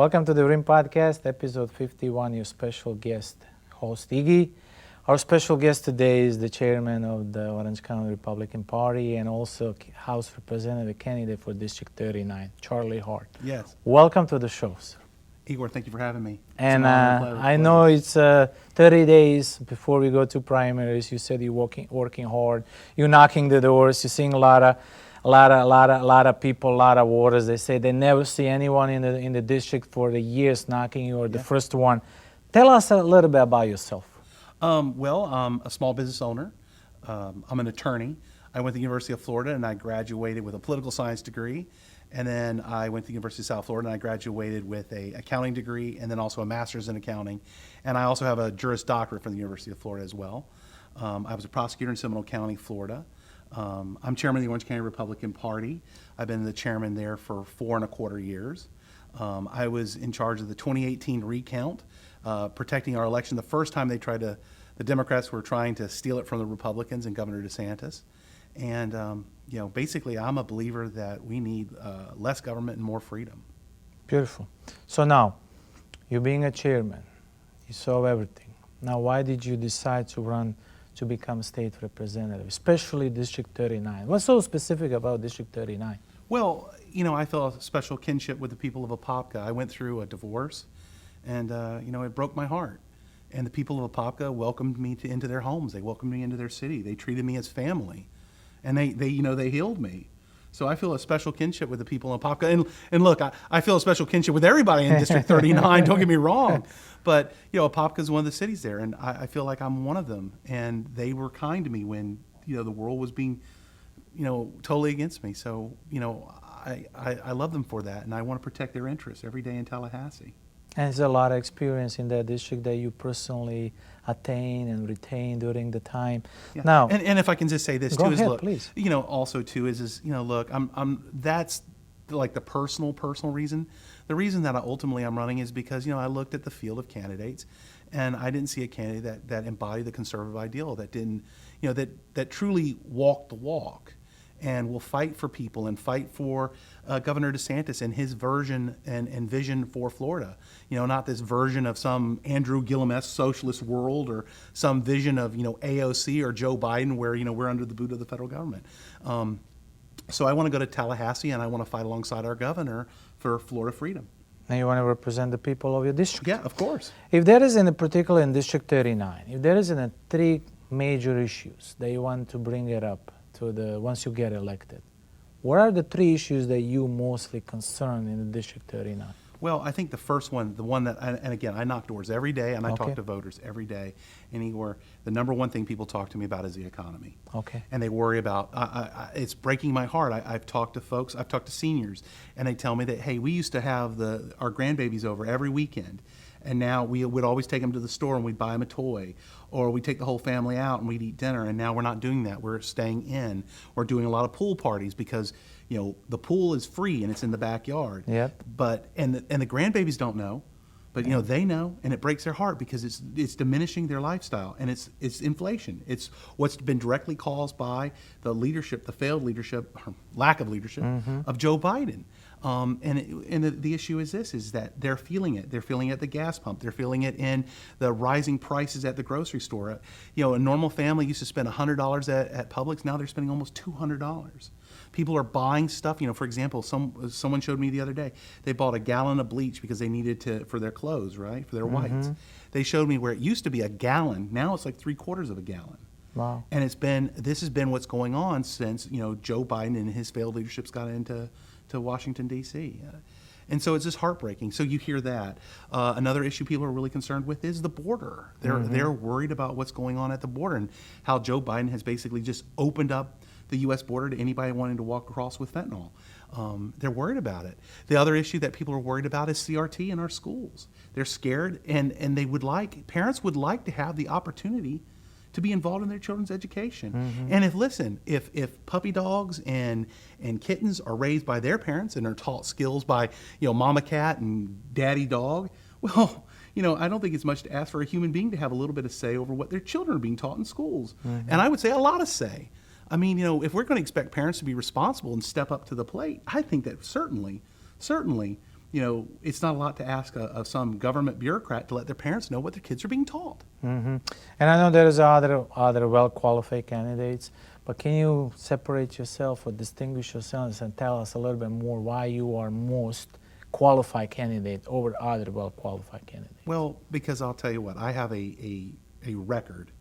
Welcome to the Rimm-PODCAST, episode 51, your special guest host, Iggy. Our special guest today is the chairman of the Orange County Republican Party and also House Representative candidate for District 39, Charlie Hart. Yes. Welcome to the show, sir. Igor, thank you for having me. And I know it's 30 days before we go to primaries. You said you're working hard. You're knocking the doors. You're seeing a lot of people, a lot of voters. They say they never see anyone in the district for the years knocking. You are the first one. Tell us a little bit about yourself. I'm a small business owner. I'm an attorney. I went to the University of Florida and I graduated with a political science degree. And then I went to the University of South Florida and I graduated with an accounting degree and then also a master's in accounting. And I also have a Juris Doctorate from the University of Florida as well. I was a prosecutor in Seminole County, Florida. I'm chairman of the Orange County Republican Party. I've been the chairman there for 4.25 years. I was in charge of the 2018 recount, protecting our election. The first time the Democrats were trying to steal it from the Republicans and Governor DeSantis. And, basically I'm a believer that we need less government and more freedom. Beautiful. So now, you being a chairman, you saw everything. Now, why did you decide to run to become state representative, especially District 39? What's so specific about District 39? Well, I felt a special kinship with the people of Apopka. I went through a divorce, and, it broke my heart. And the people of Apopka welcomed me into their homes. They welcomed me into their city. They treated me as family. And they healed me. So I feel a special kinship with the people in Apopka. And look, I feel a special kinship with everybody in District 39, don't get me wrong. But, Apopka is one of the cities there, and I feel like I'm one of them. And they were kind to me when, the world was being, totally against me. So, I love them for that, and I want to protect their interests every day in Tallahassee. And there's a lot of experience in that district that you personally attain and retain during the time. Yeah. Now, and if I can just say this go too, ahead, is look, please. Also too is look, that's like the personal reason. The reason that I'm running is because I looked at the field of candidates, and I didn't see a candidate that embodied the conservative ideal, that didn't, that truly walked the walk. And will fight for people and fight for Governor DeSantis and his version and vision for Florida. Not this version of some Andrew Gillum-esque socialist world or some vision of, AOC or Joe Biden where, we're under the boot of the federal government. So I want to go to Tallahassee and I want to fight alongside our governor for Florida freedom. And you want to represent the people of your district. Yeah, of course. If there is in particular in District 39, if there is three major issues that you want to bring it up once you get elected, what are the three issues that you mostly concerned in the District 39? Well, I think the first one, the one that, and again, I knock doors every day and I Okay. talk to voters every day. And Igor, the number one thing people talk to me about is the economy. Okay. And they worry about, it's breaking my heart. I've talked to folks, I've talked to seniors, and they tell me that, hey, we used to have our grandbabies over every weekend. And now we would always take them to the store and we'd buy them a toy, or we'd take the whole family out and we'd eat dinner. And now we're not doing that. We're staying in. We're doing a lot of pool parties because, the pool is free and it's in the backyard. Yep. But and the grandbabies don't know, but they know, and it breaks their heart because it's diminishing their lifestyle, and it's inflation. It's what's been directly caused by the leadership, the failed leadership, or lack of leadership of Joe Biden. And the issue is this, is that they're feeling it. They're feeling it at the gas pump. They're feeling it in the rising prices at the grocery store. A normal family used to spend $100 at Publix. Now they're spending almost $200. People are buying stuff. For example, someone showed me the other day, they bought a gallon of bleach because they needed for their clothes, right, for their whites. They showed me where it used to be a gallon. Now it's like 3/4 of a gallon. Wow. And this has been what's going on since, Joe Biden and his failed leadership's got into Washington, D.C. And so it's just heartbreaking. So you hear that. Another issue people are really concerned with is the border. They're worried about what's going on at the border and how Joe Biden has basically just opened up the U.S. border to anybody wanting to walk across with fentanyl. They're worried about it. The other issue that people are worried about is CRT in our schools. They're scared, and parents would like to have the opportunity to be involved in their children's education. And if puppy dogs and kittens are raised by their parents and are taught skills by, mama cat and daddy dog, well, I don't think it's much to ask for a human being to have a little bit of say over what their children are being taught in schools. And I would say a lot of say. I mean, if we're going to expect parents to be responsible and step up to the plate, I think that certainly it's not a lot to ask of some government bureaucrat to let their parents know what their kids are being taught. And I know there's other well-qualified candidates, but can you separate yourself or distinguish yourselves and tell us a little bit more why you are most qualified candidate over other well-qualified candidates? Well, because I'll tell you what, I have a record,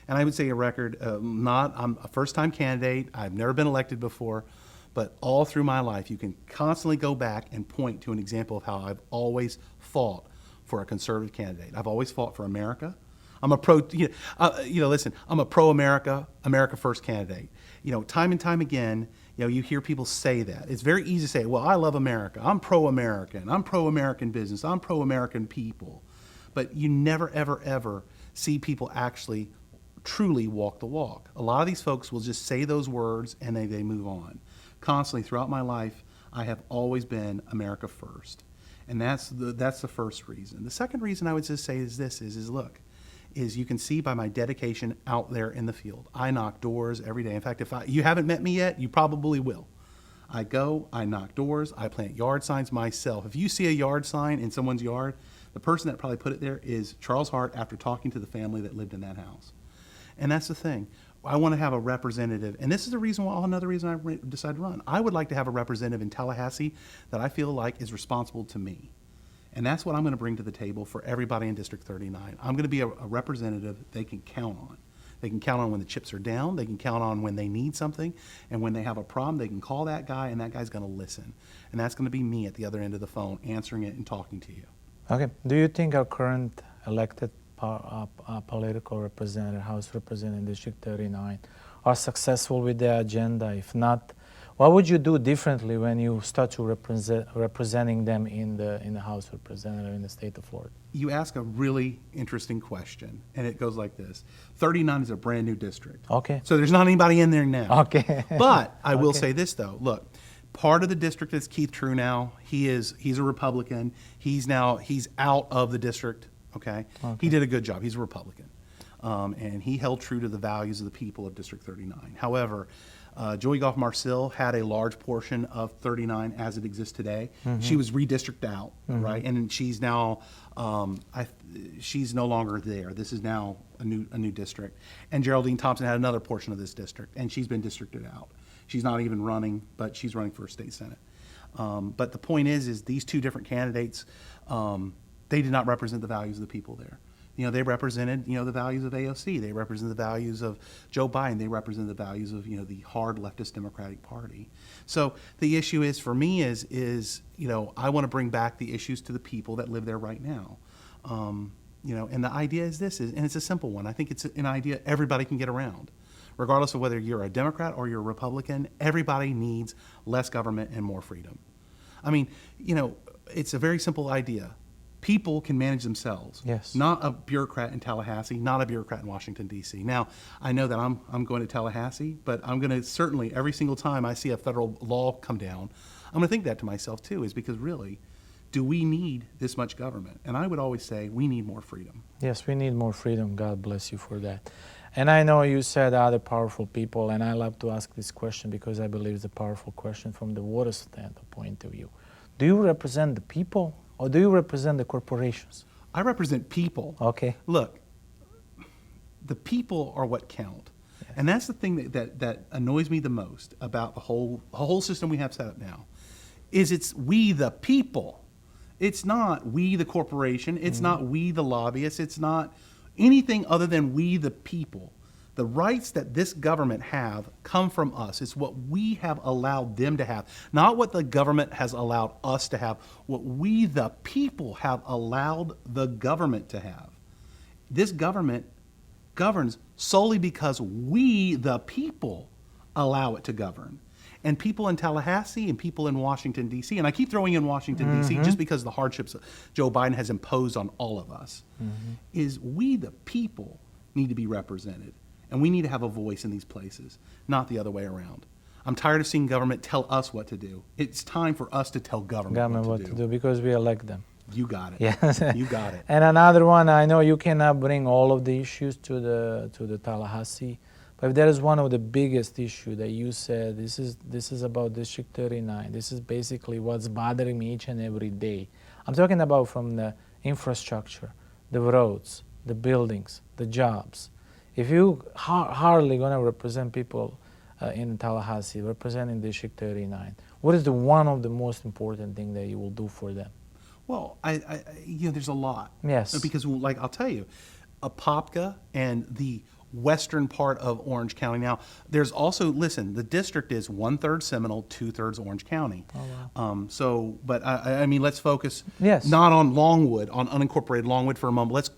and I would say a record. I'm a first-time candidate. I've never been elected before. But all through my life, you can constantly go back and point to an example of how I've always fought for a conservative candidate. I've always fought for America. I'm a I'm a pro-America, America First candidate. Time and time again, you hear people say that. It's very easy to say, well, I love America. I'm pro-American. I'm pro-American business. I'm pro-American people. But you never, ever, ever see people actually truly walk the walk. A lot of these folks will just say those words and they move on. Constantly throughout my life, I have always been America first, and that's the first reason. The second reason I would just say is this: is you can see by my dedication out there in the field. I knock doors every day. In fact, if you haven't met me yet, you probably will. I go, I knock doors, I plant yard signs myself. If you see a yard sign in someone's yard, the person that probably put it there is Charles Hart after talking to the family that lived in that house. And that's the thing. I want to have a representative, and this is the reason why, another reason I decided to run. I would like to have a representative in Tallahassee that I feel like is responsible to me. And that's what I'm going to bring to the table for everybody in District 39. I'm going to be a representative they can count on. They can count on when the chips are down. They can count on when they need something. And when they have a problem, they can call that guy, and that guy's going to listen. And that's going to be me at the other end of the phone, answering it and talking to you. Okay. Do you think our current elected political representative, House Representative District 39, are successful with their agenda? If not, what would you do differently when you start to representing them in the House Representative in the state of Florida? You ask a really interesting question, and it goes like this. 39 is a brand new district. Okay. So there's not anybody in there now. Okay. But I will say this, though. Look, part of the district is Keith True now. He's a Republican. He's out of the district. Okay? He did a good job. He's a Republican. And he held true to the values of the people of District 39. However, Joey Goff Marcil had a large portion of 39 as it exists today. She was redistricted out, right? And she's now, she's no longer there. This is now a new district. And Geraldine Thompson had another portion of this district, and she's been districted out. She's not even running, but she's running for a state senate. But the point is these two different candidates, they did not represent the values of the people there. They represented, the values of AOC. They represent the values of Joe Biden. They represent the values of, the hard leftist Democratic Party. So the issue is, for me, is I want to bring back the issues to the people that live there right now. And the idea is and it's a simple one. I think it's an idea everybody can get around. Regardless of whether you're a Democrat or you're a Republican, everybody needs less government and more freedom. I mean, it's a very simple idea. People can manage themselves. Yes. Not a bureaucrat in Tallahassee, not a bureaucrat in Washington, D.C. Now, I know that I'm going to Tallahassee, but I'm going to certainly, every single time I see a federal law come down, I'm going to think that to myself too, is because really, do we need this much government? And I would always say we need more freedom. Yes, we need more freedom. God bless you for that. And I know you said other powerful people, and I love to ask this question because I believe it's a powerful question from the water standpoint of view. Do you represent the people, or do you represent the corporations? I represent people. Okay. Look, the people are what count. Yes. And that's the thing that annoys me the most about the whole system we have set up now, is it's we the people. It's not we the corporation. It's not we the lobbyists. It's not anything other than we the people. The rights that this government have come from us. It's what we have allowed them to have, not what the government has allowed us to have, what we the people have allowed the government to have. This government governs solely because we the people allow it to govern. And people in Tallahassee and people in Washington, D.C., and I keep throwing in Washington, D.C., just because of the hardships Joe Biden has imposed on all of us, is we the people need to be represented. And we need to have a voice in these places, not the other way around. I'm tired of seeing government tell us what to do. It's time for us to tell government what to do. Because we elect them. You got it. Yes. You got it. And another one, I know you cannot bring all of the issues to the Tallahassee, but But if there is one of the biggest issue that you said, this is about District 39. This is basically what's bothering me each and every day. I'm talking about from the infrastructure, the roads, the buildings, the jobs. If you hardly going to represent people in Tallahassee, representing District 39, what is the one of the most important thing that you will do for them? Well, there's a lot. Yes. Because, like, I'll tell you, Apopka and the western part of Orange County. Now, there's also, listen, the district is 1/3 Seminole, 2/3 Orange County. Oh, wow. But I mean, let's focus Yes. not on Longwood, on unincorporated Longwood for a moment. Let's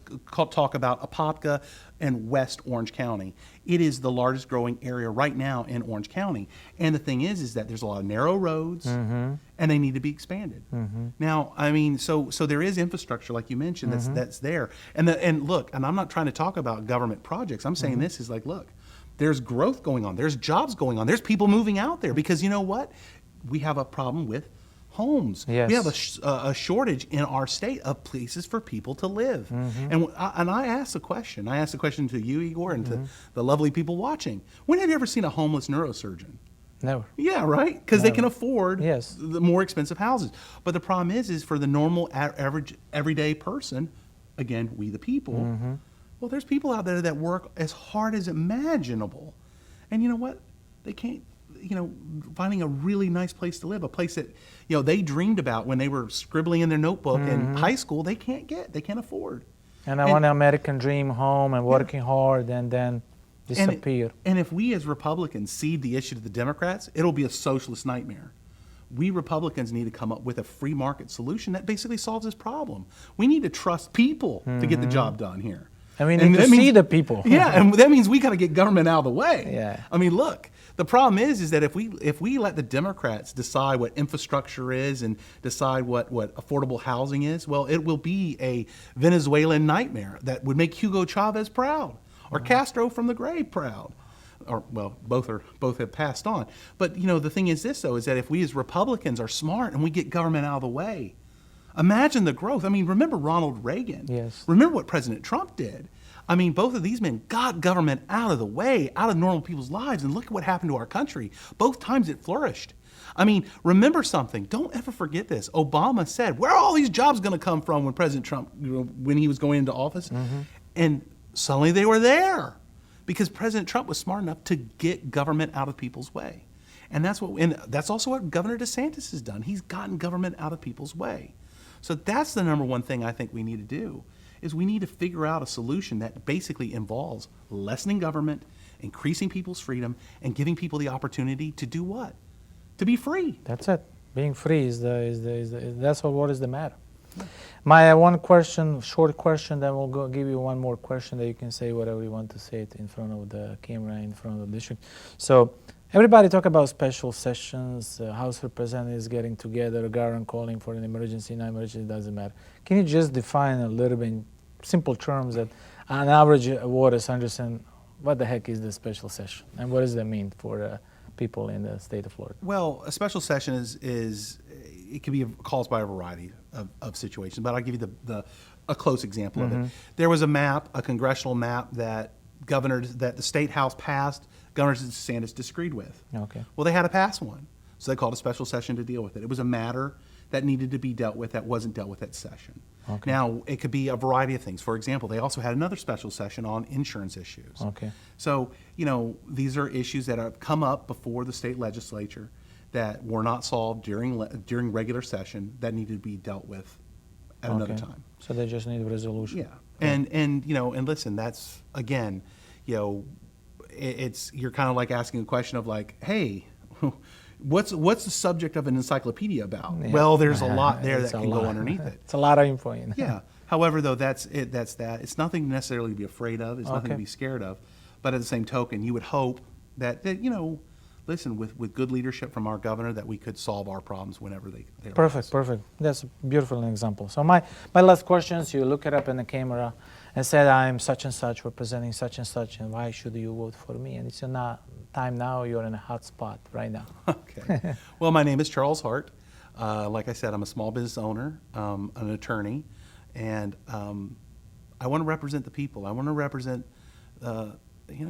talk about Apopka and West Orange County. It is the largest growing area right now in Orange County. And the thing is that there's a lot of narrow roads, and they need to be expanded. Now, I mean, so there is infrastructure, like you mentioned, that's there. And look, and I'm not trying to talk about government projects. I'm saying this is like, look, there's growth going on. There's jobs going on. There's people moving out there because you know what? We have a problem with homes. Yes. We have a shortage in our state of places for people to live. And I asked a question. I asked a question to you, Igor, and to the lovely people watching. When have you ever seen a homeless neurosurgeon? Never. Yeah, right? Because they can afford Yes. the more expensive houses. But the problem is for the normal, average, everyday person, again, we the people, well, there's people out there that work as hard as imaginable. And you know what? They can't, finding a really nice place to live, a place that, they dreamed about when they were scribbling in their notebook in high school, they can't afford. And I want an American dream home and working hard and then disappear. And if we as Republicans cede the issue to the Democrats, it'll be a socialist nightmare. We Republicans need to come up with a free market solution that basically solves this problem. We need to trust people to get the job done here. And we need to see the people. Yeah, and that means we got to get government out of the way. Yeah. I mean, look, the problem is that if we let the Democrats decide what infrastructure is and decide what affordable housing is, well, it will be a Venezuelan nightmare that would make Hugo Chavez proud or Castro from the grave proud. Or, well, both have passed on. But, the thing is this, though, is that if we as Republicans are smart and we get government out of the way, imagine the growth. I mean, remember Ronald Reagan. Yes. Remember what President Trump did. I mean, both of these men got government out of the way, out of normal people's lives, and look at what happened to our country. Both times it flourished. I mean, remember something. Don't ever forget this. Obama said, where are all these jobs going to come from when President Trump, when he was going into office? And suddenly they were there because President Trump was smart enough to get government out of people's way. And that's also what Governor DeSantis has done. He's gotten government out of people's way. So that's the number one thing I think we need to do, is we need to figure out a solution that basically involves lessening government, increasing people's freedom, and giving people the opportunity to do what? To be free. That's it. Being free that's what is the matter. My one question, short question, then we'll give you one more question that you can say whatever you want to say it in front of the camera, in front of the district. So everybody talk about special sessions, House representatives getting together, government calling for an emergency, no emergency, doesn't matter. Can you just define a little bit in simple terms that an average voters understand what the heck is the special session and what does that mean for people in the state of Florida? Well, a special session is it can be caused by a variety of situations, but I'll give you a close example of it. There was a congressional map that the state house passed, Governor DeSantis disagreed with. Okay. Well, they had to pass one, so they called a special session to deal with it. It was a matter that needed to be dealt with that wasn't dealt with at session. Okay. Now, it could be a variety of things. For example, they also had another special session on insurance issues. Okay. So, these are issues that have come up before the state legislature that were not solved during regular session that needed to be dealt with at another time. So they just need a resolution. Yeah. And listen, that's, again, you're kind of like asking a question of like, hey, what's the subject of an encyclopedia about? Yeah. Well, there's a lot there It's that a can go lot. underneath it. It's a lot of info in. Yeah. However, though, that's that. It's nothing necessarily to be afraid of. It's nothing to Okay. be scared of. But at the same token, you would hope that listen, with good leadership from our governor, that we could solve our problems whenever they arise. Perfect. That's a beautiful example. So my last question is, you look it up in the camera and said, I'm such and such, representing such and such, and why should you vote for me? And it's not time now, you're in a hot spot right now. Okay. Well, my name is Charles Hart. Like I said, I'm a small business owner, an attorney, and I want to represent the people. I want to represent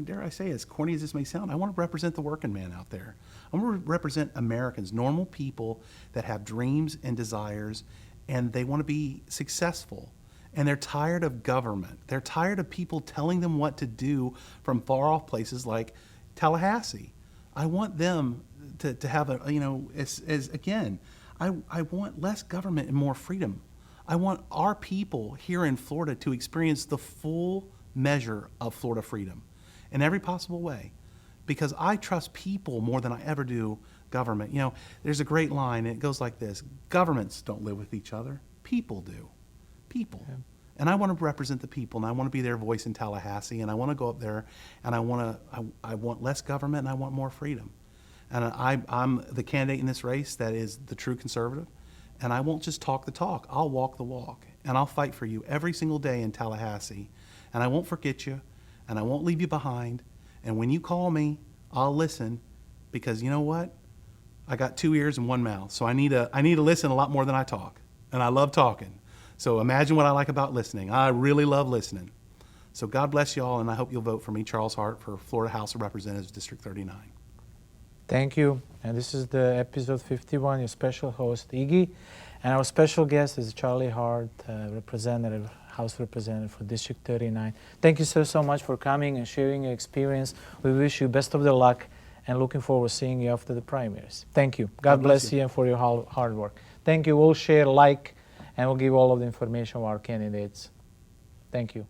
dare I say, as corny as this may sound, I want to represent the working man out there. I want to represent Americans, normal people that have dreams and desires, and they want to be successful. And they're tired of government. They're tired of people telling them what to do from far off places like Tallahassee. I want them to have again, I want less government and more freedom. I want our people here in Florida to experience the full measure of Florida freedom in every possible way, because I trust people more than I ever do government. There's a great line, and it goes like this: governments don't live with each other, people do. People. Yeah. And I want to represent the people, and I want to be their voice in Tallahassee, and I want to go up there, and I want less government, and I want more freedom. And I'm the candidate in this race that is the true conservative, and I won't just talk the talk. I'll walk the walk, and I'll fight for you every single day in Tallahassee, and I won't forget you, and I won't leave you behind. And when you call me, I'll listen, because you know what? I got 2 ears and 1 mouth, so I need to listen a lot more than I talk, and I love talking. So imagine what I like about listening. I really love listening. So God bless you all, and I hope you'll vote for me, Charles Hart, for Florida House of Representatives, District 39. Thank you. And this is the episode 51, your special host, Iggy. And our special guest is Charlie Hart, representative, House Representative for District 39. Thank you so much for coming and sharing your experience. We wish you best of the luck and looking forward to seeing you after the primaries. Thank you. God bless you and for your hard work. Thank you. We'll share, like, and we'll give all of the information of our candidates. Thank you.